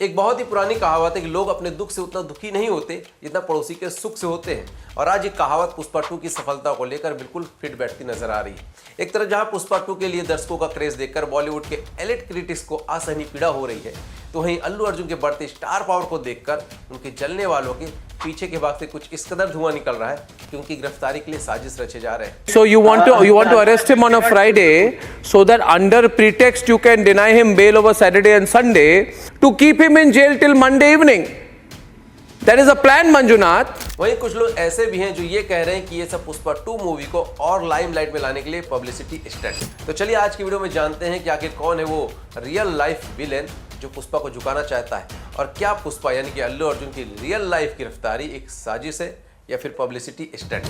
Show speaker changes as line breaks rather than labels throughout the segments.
एक बहुत ही पुरानी कहावत है कि लोग अपने दुख से उतना दुखी नहीं होते जितना पड़ोसी के सुख से होते हैं। और आज ये कहावत पुष्पा 2 की सफलता को लेकर बिल्कुल फिट बैठती नजर आ रही है। एक तरफ जहां पुष्पा 2 के लिए दर्शकों का क्रेज देखकर बॉलीवुड के एलिट क्रिटिक्स को असहनीय पीड़ा हो रही है, तो वहीं अल्लू अर्जुन के बढ़ते स्टार पावर को देखकर उनके जलने वालों के पीछे के भाग से कुछ इस कदर धुआं निकल रहा है कि उनकी गिरफ्तारी के लिए साजिश रचे जा रहे हैं।
So you want to arrest him on a Friday so that under pretext you can deny him bail over Saturday and Sunday to keep him in jail till Monday evening. That is a plan, Manjunath.
वहीं कुछ लोग ऐसे भी हैं जो ये कह रहे हैं कि ये सब पुष्पा 2 मूवी को और लाइमलाइट में लाने के लिए पब्लिसिटी स्टंट। तो चलिए आज की वीडियो में जानते हैं कि आखिर कौन है वो रियल लाइफ विलेन जो पुष्पा को झुकाना चाहता है, और क्या पुष्पा यानी कि अल्लू अर्जुन की रियल लाइफ गिरफ्तारी एक साजिश है या फिर पब्लिसिटी स्टंट।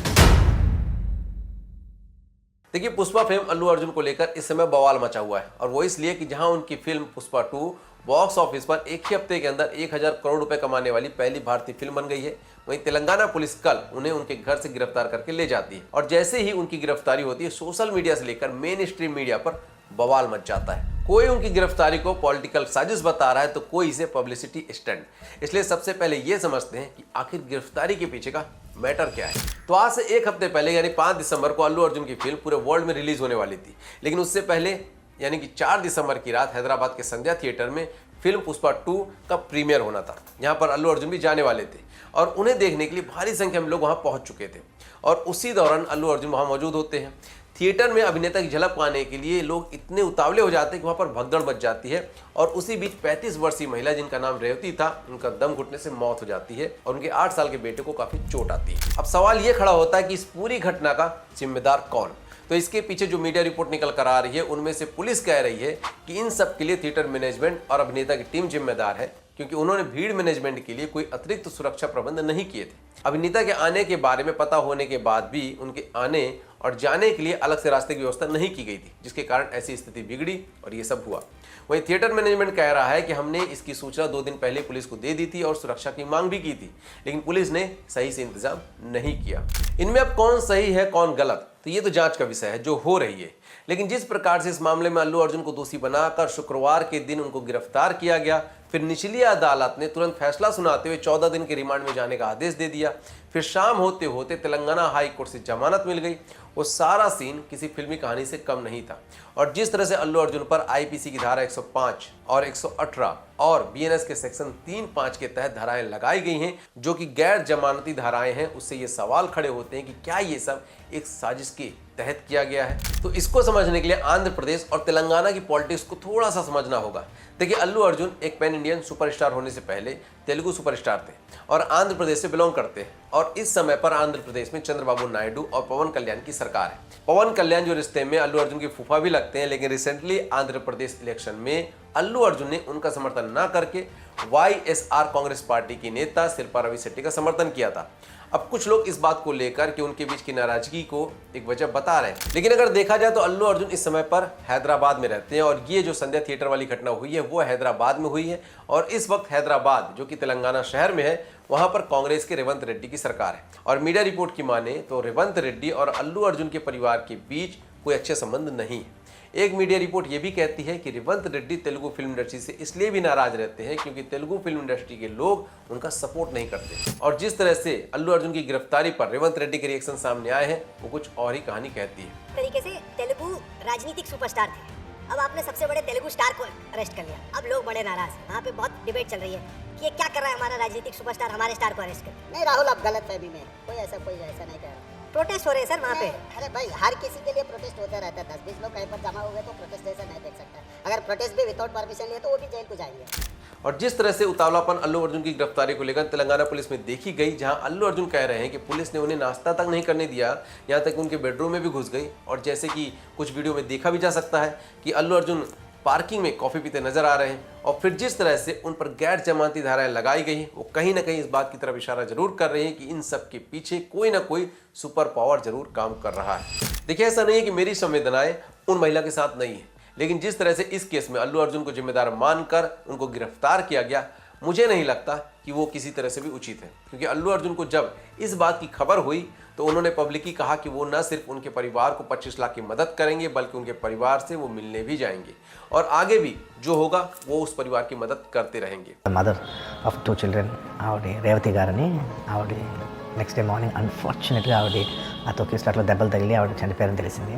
देखिए, पुष्पा फेम अल्लू अर्जुन को लेकर इस समय बवाल मचा हुआ है, और वो इसलिए कि जहां उनकी फिल्म पुष्पा 2 बॉक्स ऑफिस पर एक ही हफ्ते के अंदर 1000 करोड़ रुपए कमाने वाली पहली भारतीय फिल्म बन गई है, वहीं तेलंगाना पुलिस कल उन्हें उनके घर से गिरफ्तार करके ले जाती है। और जैसे ही उनकी गिरफ्तारी होती है, सोशल मीडिया से लेकर मेन स्ट्रीम मीडिया पर बवाल मच जाता है। कोई उनकी गिरफ्तारी को पॉलिटिकल साजिश बता रहा है, तो कोई इसे पब्लिसिटी स्टंट। इसलिए सबसे पहले ये समझते हैं कि आखिर गिरफ्तारी के पीछे का मैटर क्या है। तो आज से एक हफ्ते पहले यानी 5 दिसंबर को अल्लू अर्जुन की फिल्म पूरे वर्ल्ड में रिलीज होने वाली थी, लेकिन उससे पहले यानी कि 4 दिसंबर की रात हैदराबाद के संध्या थिएटर में फिल्म पुष्पा 2 का प्रीमियर होना था, जहां पर अल्लू अर्जुन भी जाने वाले थे और उन्हें देखने के लिए भारी संख्या में लोग वहां पहुंच चुके थे। और उसी दौरान अल्लू अर्जुन वहां मौजूद होते हैं। थिएटर में अभिनेता की झलक पाने के लिए लोग इतने उतावले हो जाते हैं कि वहां पर भगदड़ मच जाती है, और उसी बीच 35 वर्षीय महिला जिनका नाम रेवती था, उनका दम घुटने से मौत हो जाती है और उनके 8 साल के बेटे को काफी चोट आती है। अब सवाल ये खड़ा होता है कि इस पूरी घटना का जिम्मेदार कौन। तो इसके पीछे जो मीडिया रिपोर्ट निकल कर आ रही है, उनमें से पुलिस कह रही है कि इन सब के लिए थिएटर मैनेजमेंट और अभिनेता की टीम जिम्मेदार है, क्योंकि उन्होंने भीड़ मैनेजमेंट के लिए कोई अतिरिक्त सुरक्षा प्रबंध नहीं किए थे। अभिनेता के आने के बारे में पता होने के बाद भी उनके आने और जाने के लिए अलग से रास्ते की व्यवस्था नहीं की गई थी, जिसके कारण ऐसी स्थिति बिगड़ी और ये सब हुआ। वहीं थिएटर मैनेजमेंट कह रहा है कि हमने इसकी सूचना 2 दिन पहले पुलिस को दे दी थी और सुरक्षा की मांग भी की थी, लेकिन पुलिस ने सही से इंतजाम नहीं किया। इनमें अब कौन सही है कौन गलत, तो ये तो जांच का विषय है जो हो रही है। लेकिन जिस प्रकार से इस मामले में अल्लू अर्जुन को दोषी बनाकर शुक्रवार के दिन उनको गिरफ्तार किया गया, फिर निचली अदालत ने तुरंत फैसला सुनाते हुए 14 दिन के रिमांड में जाने का आदेश दे दिया, फिर शाम होते होते तेलंगाना हाई कोर्ट से जमानत मिल गई, वो सारा सीन किसी फिल्मी कहानी से कम नहीं था। और जिस तरह से अल्लू अर्जुन पर आईपीसी की धारा 105 और 118 और बीएनएस के सेक्शन 3-5 के तहत धाराएं लगाई गई हैं, जो कि गैर जमानती धाराएं हैं, उससे ये सवाल खड़े होते हैं कि क्या ये सब एक साजिश के तहत किया गया है। तो इसको समझने के लिए आंध्र प्रदेश और तेलंगाना की पॉलिटिक्स को थोड़ा सा समझना होगा। देखिए, अल्लू अर्जुन एक पैन इंडियन सुपरस्टार होने से पहले तेलुगु सुपरस्टार थे और आंध्र प्रदेश से बिलोंग करते हैं, और इस समय पर आंध्र प्रदेश में चंद्रबाबू नायडू और पवन कल्याण की सरकार है। पवन कल्याण जो रिश्ते में अल्लू अर्जुन की फूफा भी लगते हैं, लेकिन रिसेंटली आंध्र प्रदेश इलेक्शन में अल्लू अर्जुन ने उनका समर्थन न करके YSR कांग्रेस पार्टी की नेता शिल्पा रवि शेट्टी का समर्थन किया था। अब कुछ लोग इस बात को लेकर कि उनके बीच की नाराजगी को एक वजह बता रहे हैं, लेकिन अगर देखा जाए तो अल्लू अर्जुन इस समय पर हैदराबाद में रहते हैं, और ये जो संध्या थिएटर वाली घटना हुई है वो हैदराबाद में हुई है। और इस वक्त हैदराबाद जो कि तेलंगाना शहर में है, वहां पर कांग्रेस के रेवंत रेड्डी की सरकार है, और मीडिया रिपोर्ट की माने तो रेवंत रेड्डी और अल्लू अर्जुन के परिवार के बीच कोई अच्छे संबंध नहीं है। एक मीडिया रिपोर्ट ये भी कहती है कि रेवंत रेड्डी तेलुगु फिल्म इंडस्ट्री से इसलिए भी नाराज रहते हैं क्योंकि तेलुगु फिल्म इंडस्ट्री के लोग उनका सपोर्ट नहीं करते। और जिस तरह से अल्लू अर्जुन की गिरफ्तारी पर रेवंत रेड्डी के रिएक्शन सामने आए हैं, वो कुछ और ही कहानी कहती है।
तरीके से तेलुगु राजनीतिक सुपरस्टार थे, अब आपने सबसे बड़े तेलुगु स्टार को अरेस्ट कर लिया। अब लोग बड़े नाराज हैं, वहाँ पे बहुत डिबेट चल रही है कि ये क्या कर रहा है हमारा राजनीतिक सुपरस्टार, हमारे स्टार को अरेस्ट कर।
नहीं राहुल, आप गलत फहमी में, कोई ऐसा नहीं कह रहा।
प्रोटेस्ट हो रहे हैं सर वहाँ पे।
अरे भाई, हर किसी के लिए प्रोटेस्ट होता रहता है। 10-20 लोग कहीं पर जमा हो गए तो प्रोटेस्ट ऐसा नहीं देख सकता। अगर प्रोटेस्ट भी विदाउट परमिशन लिए तो वो भी जेल को जाएंगे।
और जिस तरह से उतावलापन अल्लू अर्जुन की गिरफ्तारी को लेकर तेलंगाना पुलिस में देखी गई, जहां अल्लू अर्जुन कह रहे हैं कि पुलिस ने उन्हें नाश्ता तक नहीं करने दिया, यहां तक उनके बेडरूम में भी घुस गई। और जैसे कि कुछ वीडियो में देखा भी जा सकता है कि अल्लू अर्जुन पार्किंग में कॉफी पीते नजर आ रहे हैं, और फिर जिस तरह से उन पर गैर जमानती धाराएं लगाई गई हैं, वो कहीं ना कहीं इस बात की तरफ इशारा जरूर कर रहे हैं कि इन सब के पीछे कोई ना कोई सुपर पावर जरूर काम कर रहा है। देखिए, ऐसा नहीं है कि मेरी संवेदनाएं उन महिला के साथ नहीं है, लेकिन जिस तरह से इस केस में अल्लू अर्जुन को जिम्मेदार मानकर उनको गिरफ्तार किया गया, मुझे नहीं लगता कि वो किसी तरह से भी उचित है, क्योंकि अल्लू अर्जुन को जब इस बात की खबर हुई तो उन्होंने पब्लिकली कहा कि वो न सिर्फ उनके परिवार को 25 लाख की मदद करेंगे बल्कि उनके परिवार से वो मिलने भी जाएंगे और आगे भी जो होगा वो उस परिवार की मदद करते रहेंगे।
మదర్ ఆఫ్ 2 చిల్డ్రన్ ఆవిడ రేవతి గారని ఆవిడ నెక్స్ట్ డే మార్నింగ్ అన్ఫార్చునేట్గా ఆవిడ ఆ తొక్కిస్లాట్లో దెబ్బలు తగిలి ఆవిడ చనిపోయారని తెలిసింది.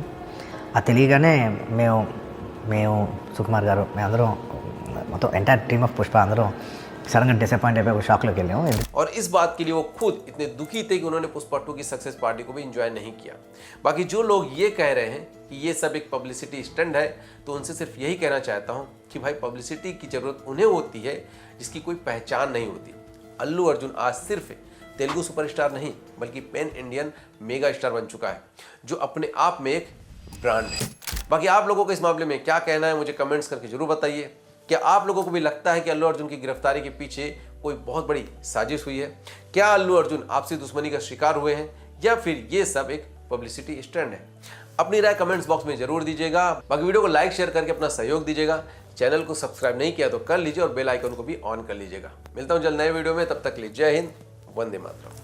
ఆ తెలియగానే మేము సుకుమార్ గారు మేమందరం మొత్తం ఎంటైర్ టీమ్ ఆఫ్ పుష్ప అందరం సడన్గా డిసప్పాయింట్ అయిపోయి ఒక షాక్లోకి వెళ్ళాము.
और इस बात के लिए वो खुद इतने दुखी थे कि उन्होंने पुष्पा 2 की सक्सेस पार्टी को भी एंजॉय नहीं किया। बाकी जो लोग ये कह रहे हैं कि ये सब एक पब्लिसिटी स्टंट है, तो उनसे सिर्फ यही कहना चाहता हूँ कि भाई पब्लिसिटी की जरूरत उन्हें होती है जिसकी कोई पहचान नहीं होती। अल्लू अर्जुन आज सिर्फ तेलुगु सुपरस्टार नहीं बल्कि पैन इंडियन मेगा स्टार बन चुका है, जो अपने आप में एक ब्रांड है। बाकी आप लोगों को इस मामले में क्या कहना है मुझे कमेंट्स करके जरूर बताइए। क्या आप लोगों को भी लगता है कि अल्लू अर्जुन की गिरफ्तारी के पीछे कोई बहुत बड़ी साजिश हुई है? क्या अल्लू अर्जुन आपसी दुश्मनी का शिकार हुए हैं या फिर ये सब एक पब्लिसिटी स्टंट है? अपनी राय कमेंट्स बॉक्स में जरूर दीजिएगा। बाकी वीडियो को लाइक शेयर करके अपना सहयोग दीजिएगा। चैनल को सब्सक्राइब नहीं किया तो कर लीजिए और बेल आइकन को भी ऑन कर लीजिएगा। मिलता हूं जल्द नए वीडियो में, तब तक के लिए जय हिंद, वंदे मातरम।